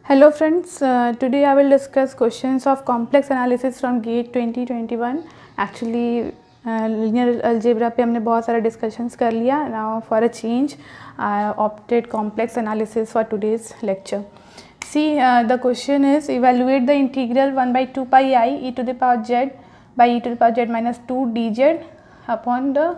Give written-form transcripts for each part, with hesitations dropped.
Hello friends, today I will discuss questions of complex analysis from GATE 2021. Actually linear algebra पे हमने बहुत सारा discussions कर लिया. Now for a change I opted complex analysis for today's lecture. See, the question is evaluate the integral 1 by 2 pi I e to the power z by e to the power z minus 2 dz upon the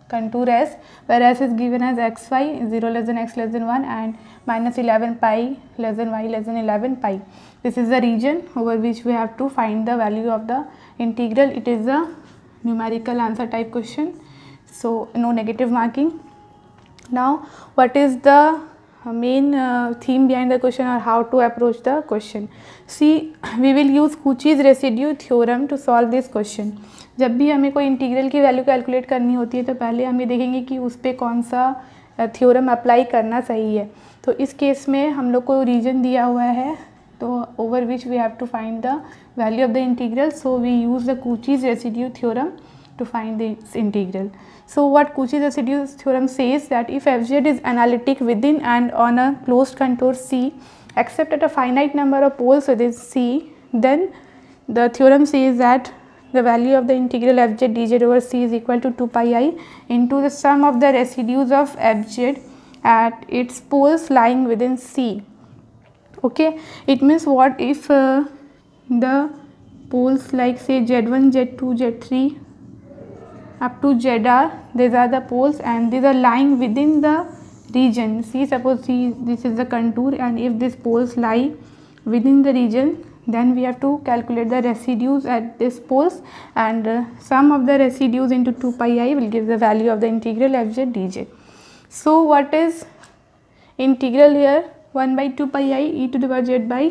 contour S, where S is given as xy 0 less than x less than 1 and minus 11 pi less than y less than 11 pi. This is the region over which we have to find the value of the integral. It is a numerical answer type question, so no negative marking. Now what is the main theme behind the question or how to approach the question? See, we will use Cauchy's residue theorem to solve this question. जब भी हमें कोई integral की value calculate करनी होती है तो पहले हम ये देखेंगे कि उस पर कौन सा थ्योरम अप्लाई करना सही है. तो इस केस में हम लोग को रीजन दिया हुआ है, तो over which we have to find the value of the integral. So we use the Cauchy's residue theorem to find this integral. So what Cauchy's residue theorem says that if fz is analytic within and on a closed contour C except at a finite number of poles within C, then the theorem says that the value of the integral fz dz over C is equal to 2 pi I into the sum of the residues of fz at its poles lying within C. Okay, it means what if the poles like say z1 z2 z3 up to zr, these are the poles and these are lying within the region C. Suppose C, this is the contour, and if these poles lie within the region, then we have to calculate the residues at these poles, and sum of the residues into 2 pi I will give the value of the integral fz dz. So what is integral here? 1 by 2 pi I e to the power z by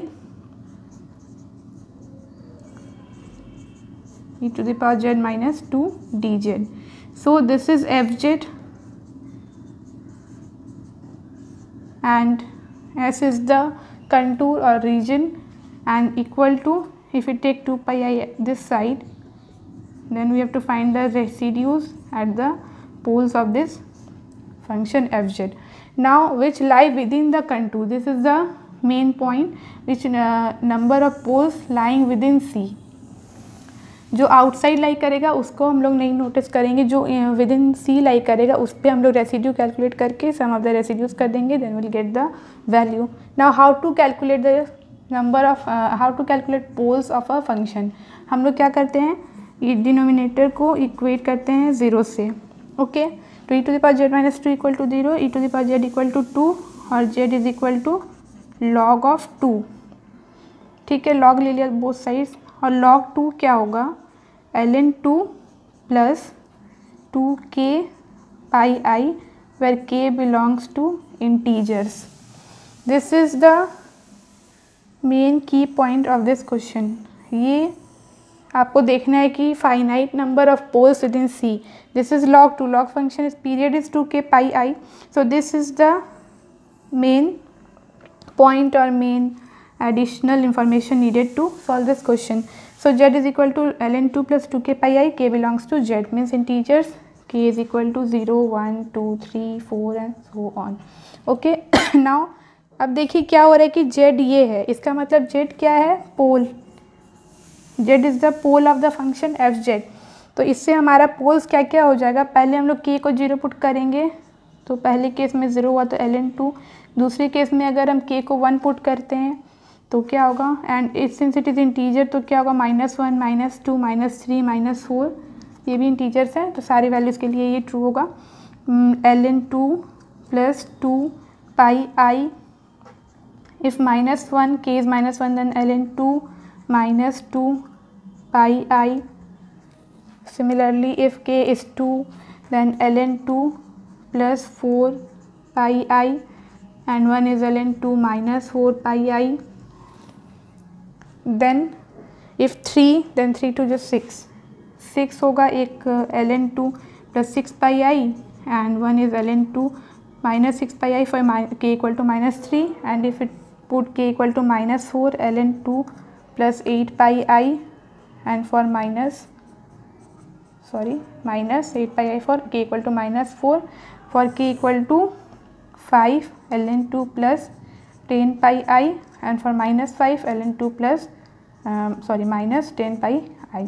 e to the power z minus 2 dz. So this is fz and S is the contour or region, and equal to, if we take 2 pi I this side, then we have to find the residues at the poles of this function fz. Now which lie within the contour, this is the main point, which number of poles lying within C. जो outside लाई करेगा उसको हम लोग नहीं notice करेंगे, जो with in सी लाई करेगा उस पर हम लोग रेसिड्यू कैलकुलेट करके सम ऑफ द रेसिड्यूज कर देंगे, then will get the value. Now how to calculate the number of how to calculate poles of a function. हम लोग क्या करते हैं, ये डिनोमिनेटर को इक्वेट करते हैं 0 से. ओके, तो e to the power z minus 2 equal to 0, e to the power z equal to 2 और z is equal to log of 2. ठीक है, लॉग ले लिया बोथ साइड्स, और लॉग 2 क्या होगा, ln 2 plus 2k pi I, where k belongs to integers. This is the main key point of this question. ये आपको देखना है कि finite number of poles within C. This is log 2. Log function is period is 2k pi I. So this is the main point or main additional information needed to solve this question. So z is equal to ln 2 plus 2k pi I, k belongs to z, means integers k is equal to 0, 1, 2, 3, 4 and so on. Okay, now अब देखिए क्या हो रहा है कि z ये है, इसका मतलब z क्या है, pole. z is the pole of the function fz. तो इससे हमारा पोल्स क्या क्या हो जाएगा, पहले हम लोग k को 0 पुट करेंगे, तो पहले केस में 0 हुआ तो ln 2. दूसरे केस में अगर हम k को 1 पुट करते हैं तो क्या होगा, and since it is integer तो क्या होगा, -1 -2 -3 -4, ये भी इंटीजर्स हैं तो सारी वैल्यूज़ के लिए ये ट्रू होगा. ln 2 plus 2 pi I, if -1 k is -1 then ln 2 minus 2 pi I. Similarly if k is 2 then ln 2 plus 4 pi I, and 1 is ln 2 minus 4 pi I. Then if 3 then 3 to just 6 होगा, एक ln 2 plus 6 pi I and 1 is ln 2 minus 6 pi I for k equal to -3, and if it put k equal to -4 ln 2 plus 8 pi I, and for minus 8 pi I for k equal to -4, for k equal to 5 ln 2 plus 10 pi I, and for -5 ln2 plus minus 10 pi I.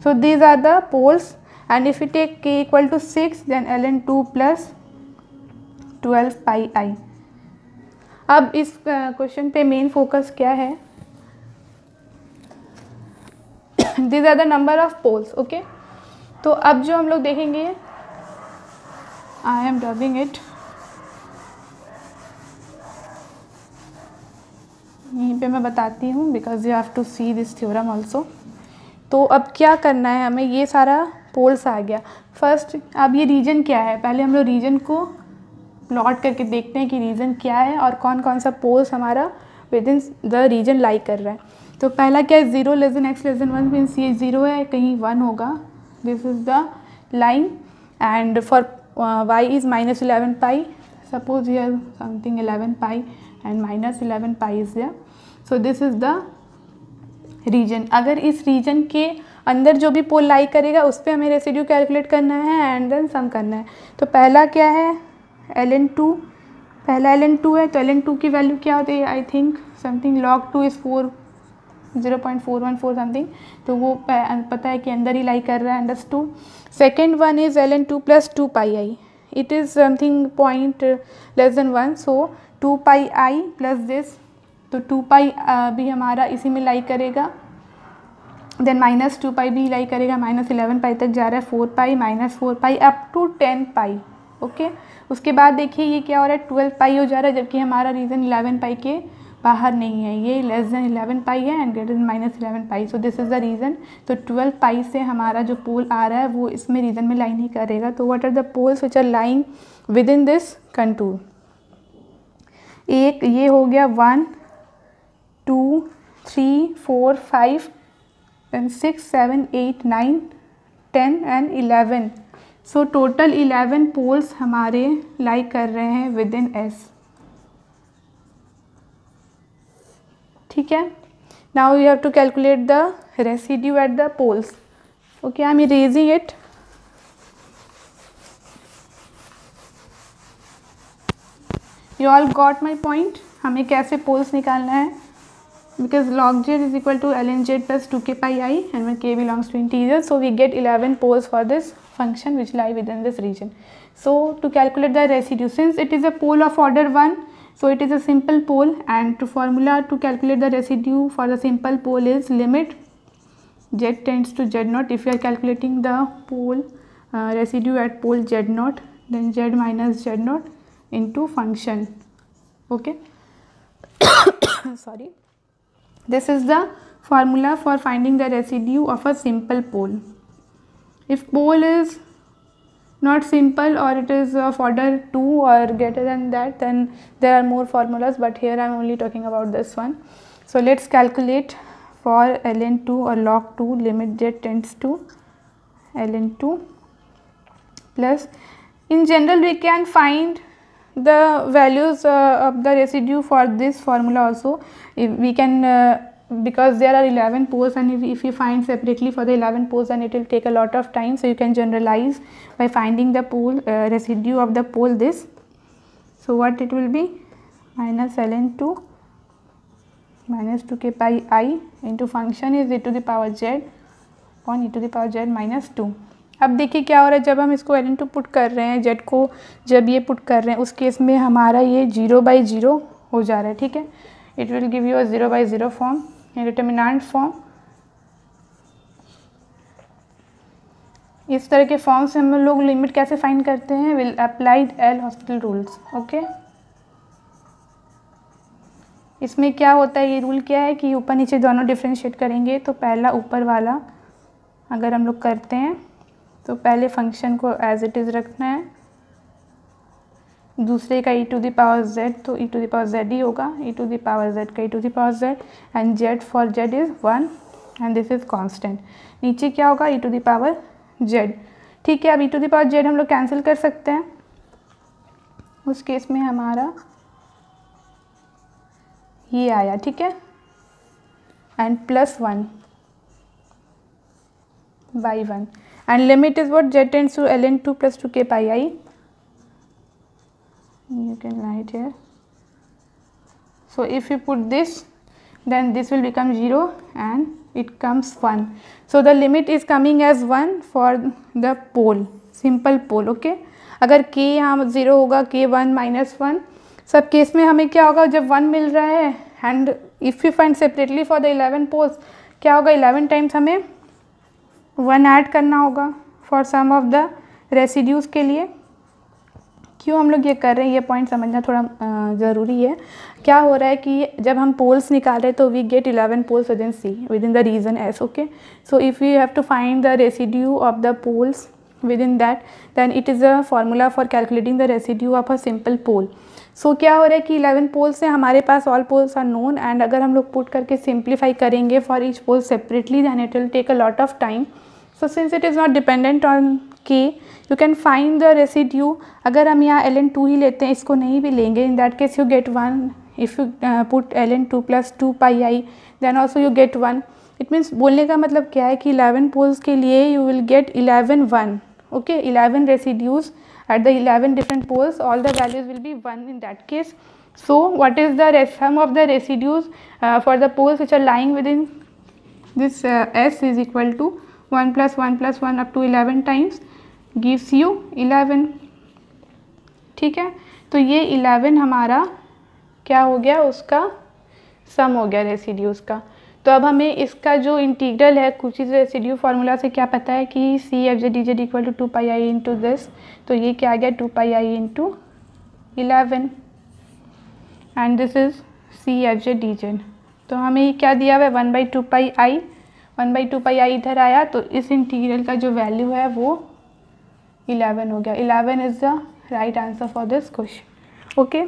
So these are the poles, and if we take k equal to 6, then ln2 plus 12 pi I. अब इस question पे main focus क्या है? These are the number of poles. Okay, तो अब जो हम लोग देखेंगे, आई एम डबिंग इट, यहीं पे मैं बताती हूँ because you have to see this theorem also. तो अब क्या करना है हमें, ये सारा पोल्स आ गया. फर्स्ट अब ये रीजन क्या है, पहले हम लोग रीजन को प्लॉट करके देखते हैं कि रीजन क्या है और कौन कौन सा पोल्स हमारा within the region lie कर रहा है. तो पहला क्या है, 0 less than x less than 1 means ये 0 है, कहीं 1 होगा. This is the line, and for y is -11 pi, suppose here something 11 pi and -11 pi is there. So this is the region. अगर इस रीजन के अंदर जो भी पोल लाई करेगा उस पर हमें रेसिड्यू कैलकुलेट करना है एंड देन सम करना है. तो पहला क्या है, ln2, पहला ln2 है, तो ln2 की वैल्यू क्या होती है, I think something log 2 is 0.414 something, तो वो पता है कि अंदर ही लाई कर रहा है, understood. Second one is ln2 plus 2 pi I, it is something point less than 1, so 2 pi I plus this, तो 2 पाई भी हमारा इसी में लाई करेगा, देन -2 पाई भी लाई करेगा, -11 पाई तक जा रहा है, 4 पाई -4 पाई अप टू 10 पाई. ओके, उसके बाद देखिए ये क्या हो रहा है, 12 पाई हो जा रहा है, जबकि हमारा रीजन 11 पाई के बाहर नहीं है, ये लेस देन 11 पाई है and greater than -11 pi. So this is the reason. तो 12 पाई से हमारा जो पोल आ रहा है वो इसमें रीजन में लाई नहीं करेगा. तो what are the poles which are lying within this contour. एक ये हो गया 1 2 3 4 5 and 6 7 8 9 10 and 11. So total 11 poles हमारे लाई कर रहे हैं विद इन एस. ठीक है, now you have to calculate the residue at the poles. Okay, I am erasing it. You all got my point. हमें कैसे पोल्स निकालना है, because log z is equal to ln z plus 2k pi I, and when k belongs to integer, so we get 11 poles for this function which lie within this region. So to calculate the residue, since it is a pole of order 1, so it is a simple pole, and to formula to calculate the residue for the simple pole is limit z tends to z naught. If you are calculating the pole residue at pole z naught, then z minus z naught into function. Okay. Sorry. This is the formula for finding the residue of a simple pole. If pole is not simple or it is of order 2 or greater than that, then there are more formulas, but here I am only talking about this one. So let's calculate for ln2 or log 2 limit z tends to ln2 plus, in general we can find the values of the residue for this formula also. If we can because there are 11 poles, and if you find separately for the 11 poles, then it will take a lot of time. So you can generalize by finding the pole residue of the pole this. So what it will be, minus ln2 minus 2k pi I into function is e to the power z upon e to the power z minus 2. अब देखिए क्या हो रहा है, जब हम इसको ln2 put कर रहे हैं, z को जब ये पुट कर रहे हैं, उस केस में हमारा ये 0/0 हो जा रहा है. ठीक है, it will give you a 0/0 form in determinant form. इस तरह के फॉर्म से हम लोग लिमिट कैसे फाइंड करते हैं, will applied L hospital rules. Okay, इसमें क्या होता है, ये रूल क्या है कि ऊपर नीचे दोनों डिफ्रेंशिएट करेंगे. तो पहला ऊपर वाला अगर हम लोग करते हैं तो पहले फंक्शन को एज इट इज़ रखना है, दूसरे का e to the power z, तो e to the power z ही होगा, e to the power z का e to the power z, and z for z is 1 and this is constant. नीचे क्या होगा, e to the power z. ठीक है, अब e to the power z हम लोग कैंसिल कर सकते हैं. उस केस में हमारा ये आया. ठीक है, and +1 by 1, and limit is what, z tends to ln2 plus 2k pi I. You can write here. So if you put this, then this will become 0 and it comes 1. So the limit is coming as 1 for the pole, simple pole. Okay, अगर k यहाँ 0 होगा, k 1 minus 1, सब case में हमें क्या होगा, जब 1 मिल रहा है and if you find separately for the 11 poles, क्या होगा, 11 टाइम्स हमें 1 ऐड करना होगा for sum of the residues के लिए. क्यों हम लोग ये कर रहे हैं, ये पॉइंट समझना थोड़ा ज़रूरी है. क्या हो रहा है कि जब हम पोल्स निकाल रहे हैं तो we get 11 poles within C within the region S. Okay, so if you have to find the residue of the poles within that, then it is a formula for calculating the residue of a simple pole. So क्या हो रहा है कि 11 poles हैं हमारे पास, all poles are known, and अगर हम लोग पुट करके सिंप्लीफाई करेंगे for each pole separately, then it will take a lot of time. So since it is not dependent on k, you can find the residue. अगर हम यहाँ ln2 ही लेते हैं, इसको नहीं भी लेंगे, in that case you get 1. If you put ln2 plus 2 pi I, then also you get 1. It means बोलने का मतलब क्या है कि 11 poles के लिए you will get 11 1. Okay, 11 residues at the 11 different poles, all the values will be 1 in that case. So what is the sum of the residues for the poles which are lying within this S is equal to 1 plus 1 plus 1 up to 11 times gives you 11. ठीक है, तो ये 11 हमारा क्या हो गया, उसका सम हो गया रेसिड्यूज़ का. तो अब हमें इसका जो इंटीग्रल है कुछ इस रेसिड्यू फार्मूला से क्या पता है कि C f z d z equal to 2 pi i into this, तो ये क्या आ गया 2 pi i into 11 and this is C f z d z. तो हमें क्या दिया हुआ है 1/2 पाई आई, 1/2 पाई आई इधर आया, तो इस इंटीग्रल का जो वैल्यू है वो 11 हो गया. 11 is the right answer for this question. Okay,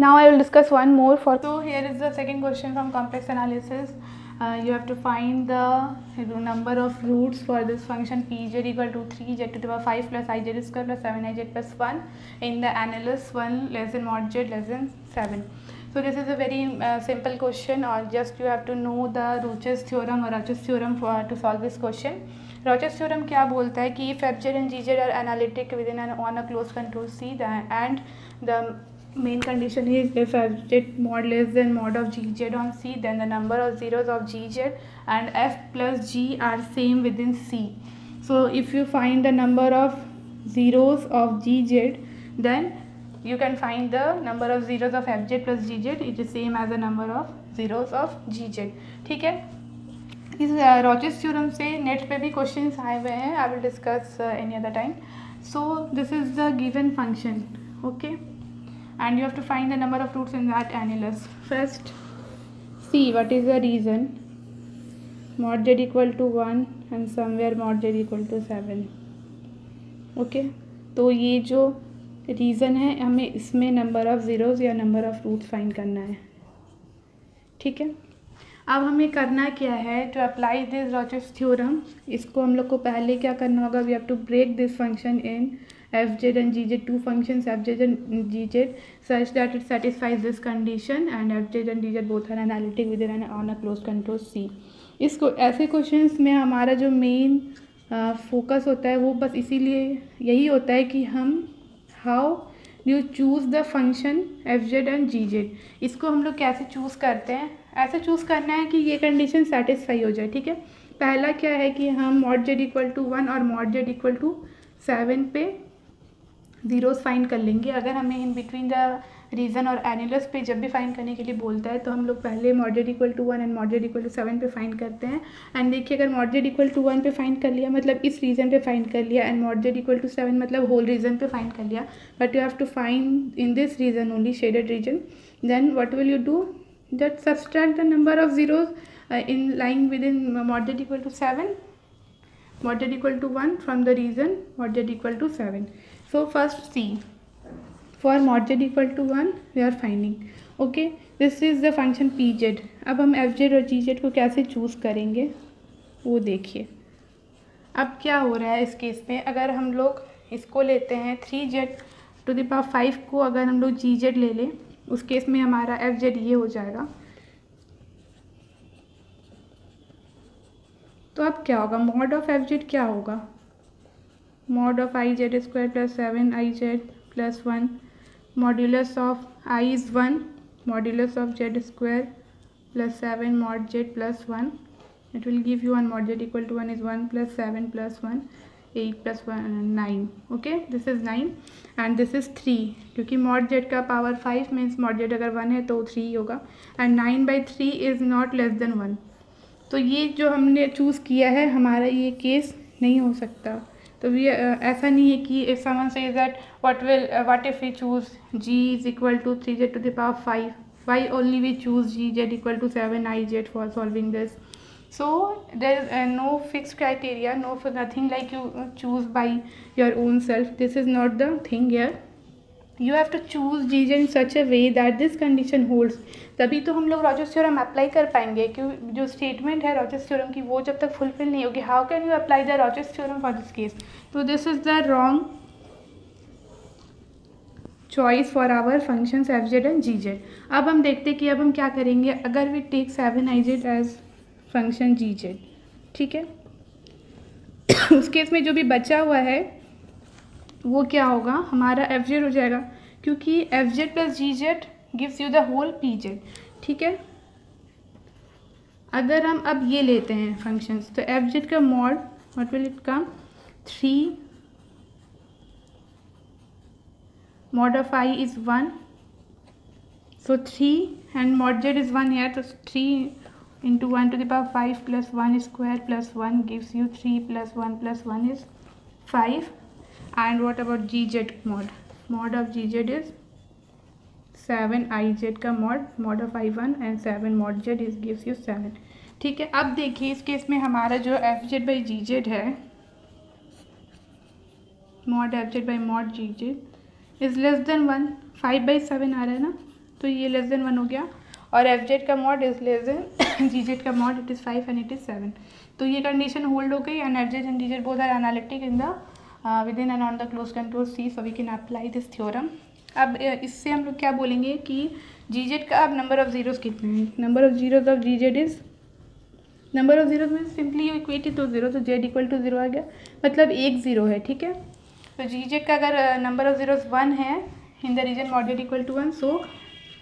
now I will discuss one more for. So here is the second question from complex analysis. You have to find the number of roots for this function pz equal to 3z to the power 5 plus ij square plus 7ij plus 1 in the annulus 1 less than mod z less than 7. So this is a very simple question, or just you have to know the Roche's theorem or Roche's theorem to solve this question. Roche's theorem क्या बोलता है कि if fz and gz are analytic within on a closed control C, and the main condition is if fz mod less than mod of gz on C, then the number of zeros of gz and f plus g are same within C. So if you find the number of zeros of gz, then you can find the number of zeros of fz plus gz, it is same as the number of zeros of gz. ठीक है, इस रॉचेस theorem से net पे भी questions आए हुए हैं, I will discuss any other time. So this is the given function. Okay, and you have to find the number of roots in that annulus. First see what is the region, mod z equal to 1 and somewhere mod z equal to 7. Okay, तो ये जो region है हमें इसमें number of zeros या number of roots find करना है. ठीक है, अब हमें करना क्या है, to apply this Rouche's theorem, इसको हम लोग को पहले क्या करना होगा, we have to break this function in f z and g z, two functions f z and g z, such that it satisfies this condition and f z and g z both are analytic within on a close control C. इसको ऐसे questions में हमारा जो main focus होता है वो बस इसीलिए यही होता है कि हम how you choose the function f z and g z, इसको हम लोग कैसे चूज़ करते हैं. ऐसे चूज़ करना है कि ये कंडीशन सेटिस्फाई हो जाए. ठीक है, पहला क्या है कि हम mod z इक्वल टू 1 और mod z इक्वल टू 7 पे ज़ीरोज़ फाइंड कर लेंगे. अगर हमें इन बिटवीन द रीज़न और एनुलस पे जब भी फाइंड करने के लिए बोलता है तो हम लोग पहले mod z equal to 1 and mod z equal to 7 पे फाइंड करते हैं. एंड देखिए, अगर mod z इक्वल टू 1 पे फाइंड कर लिया मतलब इस रीजन पे फाइंड कर लिया, and mod z equal to 7 मतलब होल रीजन पे फाइंड कर लिया, but you have to find in this region only, shaded region. Then what will you do, that subtract the number of zeros in lying within mod z equal to 7, mod z equal to 1 from the region mod z equal to 7. So first C, for mod z equal to 1 we are finding. Okay, this is the function pz. अब हम fz और gz को कैसे choose करेंगे वो देखिए. अब क्या हो रहा है इस केस में, अगर हम लोग इसको लेते हैं 3z टू द पावर 5 को अगर हम लोग gz ले लें, उस केस में हमारा एफ जेड ये हो जाएगा. तो अब क्या होगा, मॉड ऑफ एफ जेड क्या होगा, mod of I z square plus 7 I Z plus 1 modulus of I is 1 modulus of z square plus 7 mod z plus 1. It will give you 1 mod z equal to 1 is 1 plus 7 plus 1 8 plus 1 9. Okay, this is 9 and this is 3 क्योंकि mod z का power 5 means mod z अगर 1 है तो 3 होगा and 9/3 is not less than 1. तो ये जो हमने चूज़ किया है हमारा ये केस नहीं हो सकता. तो ये ऐसा नहीं है कि if someone says that what if we choose g is equal to 3z to the power 5, why only we choose g z equal to 7iz for solving this. So there is no fixed criteria, nothing like you choose by your own self. This is not the thing here. You have to choose g z in such a way that this condition holds. तभी तो हम लोग Rogers theorem apply कर पाएंगे क्यों जो statement है Rogers theorem की वो जब तक फुलफिल नहीं होगी. How can you apply the Rogers theorem for this case. तो this is the wrong choice for our functions f z and g z. अब हम देखते हैं कि अब हम क्या करेंगे अगर we take 7iz as function g z. ठीक है, उस केस में जो भी बचा हुआ है वो क्या होगा हमारा एफ जेड हो जाएगा क्योंकि f z plus g z gives you the whole p z. ठीक है, अगर हम अब ये लेते हैं फंक्शंस तो एफ जेड का mod what will it come 3 mod of I is 1, so 3 and mod z is 1 here, so 3 into 1 to the power 5 plus 1 square plus 1 gives you 3 plus 1 plus 1 is 5. And what about gz mod of gz is 7 iz का mod of I1 and 7 mod z is gives you 7. ठीक है, अब देखिए इस case में हमारा जो f z by g z है mod f z by mod g z is less than 1. 5/7 आ रहा है ना, तो ये लेस देन 1 हो गया और एफ जेड का mod is less than g z का mod it is 5 and it is 7. तो ये कंडीशन होल्ड हो गई and f z and g z both are analytic in the within and on the close control C, so we can apply this theorem. अब इससे हम लोग क्या बोलेंगे कि जी जेड का अब नंबर ऑफ जीरोज़ कितने हैं. Number of zeros of g z is number of zeros में सिंपली यू इक्वेट टू 0, तो जेड इक्वल टू 0 आ गया, मतलब एक ज़ीरो है. ठीक है, तो जी जेड का अगर नंबर ऑफ जीरोज़ 1 है in the region mod z equal to 1, so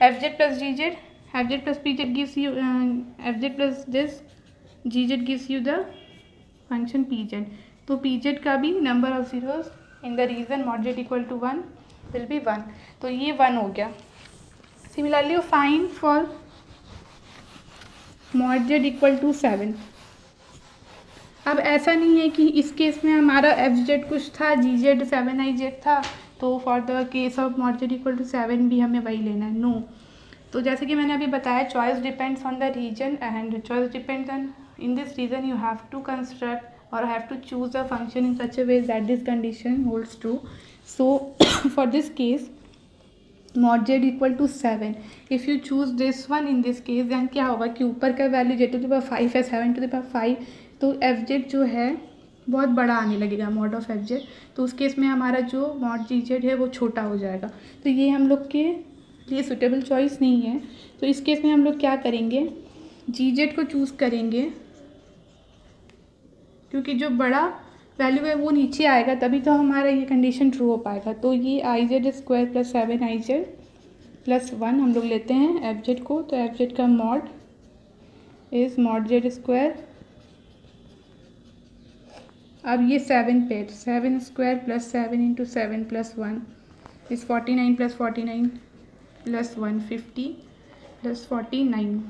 f z plus g z f z plus p z gives you f z plus this g z gives you the function p z. तो p z का भी number of zeros in the region mod z equal to 1 will be 1. तो ये 1 हो गया. Similarly you find for mod z equal to 7. अब ऐसा नहीं है कि इस केस में हमारा एफ जेड कुछ था जी जेड 7iz था, तो for the case of mod z equal to 7 भी हमें वही लेना है. नो. तो जैसे कि मैंने अभी बताया choice depends on the region and choice depends on in this region you have to construct और have to choose a function in such a way that this condition holds true. So for this case mod z equal to 7, if you choose this one in this case then क्या होगा कि ऊपर का value z to the power 5 है 7 to the power 5, तो f Z जो है बहुत बड़ा आने लगेगा मॉड ऑफ एफ जेड. तो उस केस में हमारा जो मॉड जी जेड है वो छोटा हो जाएगा. तो ये हम लोग के लिए सुटेबल चॉइस नहीं है. तो इस केस में हम लोग क्या करेंगे जी जेड को चूज़ करेंगे क्योंकि जो बड़ा वैल्यू है वो नीचे आएगा तभी तो हमारा ये कंडीशन ट्रू हो पाएगा. तो ये i z square plus 7iz plus 1 हम लोग लेते हैं एफ जेड को. तो एफ जेड का mod is mod z square. अब ये 7 पे 7 square plus 7 into 7 plus 1 is 49 plus 49 plus 150 plus 49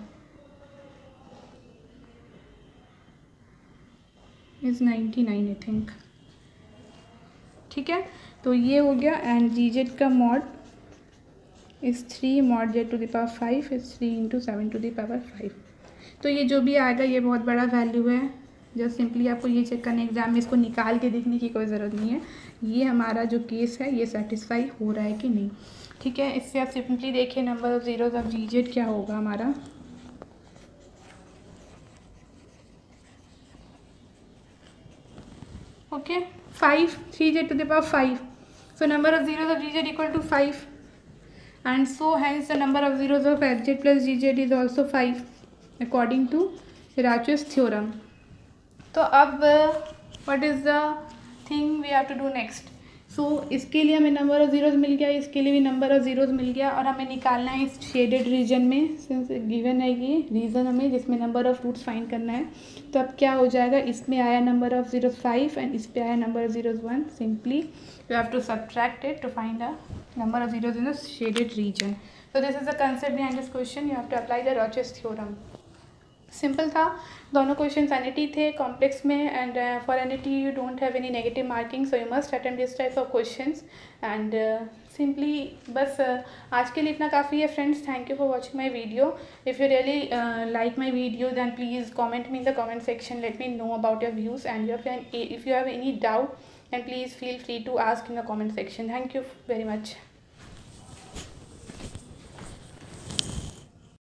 is 99 I think. ठीक है, तो ये हो गया एंड जी जेड का mod is 3 mod z to the power 5 is 3 into 7 to the power 5. तो ये जो भी आएगा ये बहुत बड़ा वैल्यू है. जस्ट सिंपली आपको ये चेक करने एग्जाम में इसको निकाल के देखने की कोई ज़रूरत नहीं है. ये हमारा जो केस है ये सेटिस्फाई हो रहा है कि नहीं. ठीक है, इससे आप सिंपली देखिए number of zeros of g z क्या होगा हमारा. Okay, 5 3z to the power 5. So number of zeros of gz equal to 5 and so hence the number of zeros of fz plus gz is also 5 according to Dirac theorem. तो अब what is the thing we have to do next. सो इसके लिए हमें number of zeros मिल गया, इसके लिए भी number of zeros मिल गया, और हमें निकालना है इस शेडेड रीजन में, सिंस गिवन है ये रीजन हमें जिसमें नंबर ऑफ रूट्स फाइंड करना है। तो अब क्या हो जाएगा, इसमें आया नंबर ऑफ ज़ीरोज़ 5 एंड इस पे आया number of zeros 1। Simply you have to subtract it to find the number of zeros in the shaded region. So this is the concept behind this question. You have to apply the Rorschach theorem. Simple था, दोनों question एनिटी थे complex में, and for entity you don't have any negative marking, so you must attempt this type of questions. And simply बस आज के लिए इतना काफ़ी है friends. Thank you for watching my video. If you really like my video then please comment me in the comment section, let me know about your views, and if you have any doubt then please feel free to ask in the comment section. Thank you very much.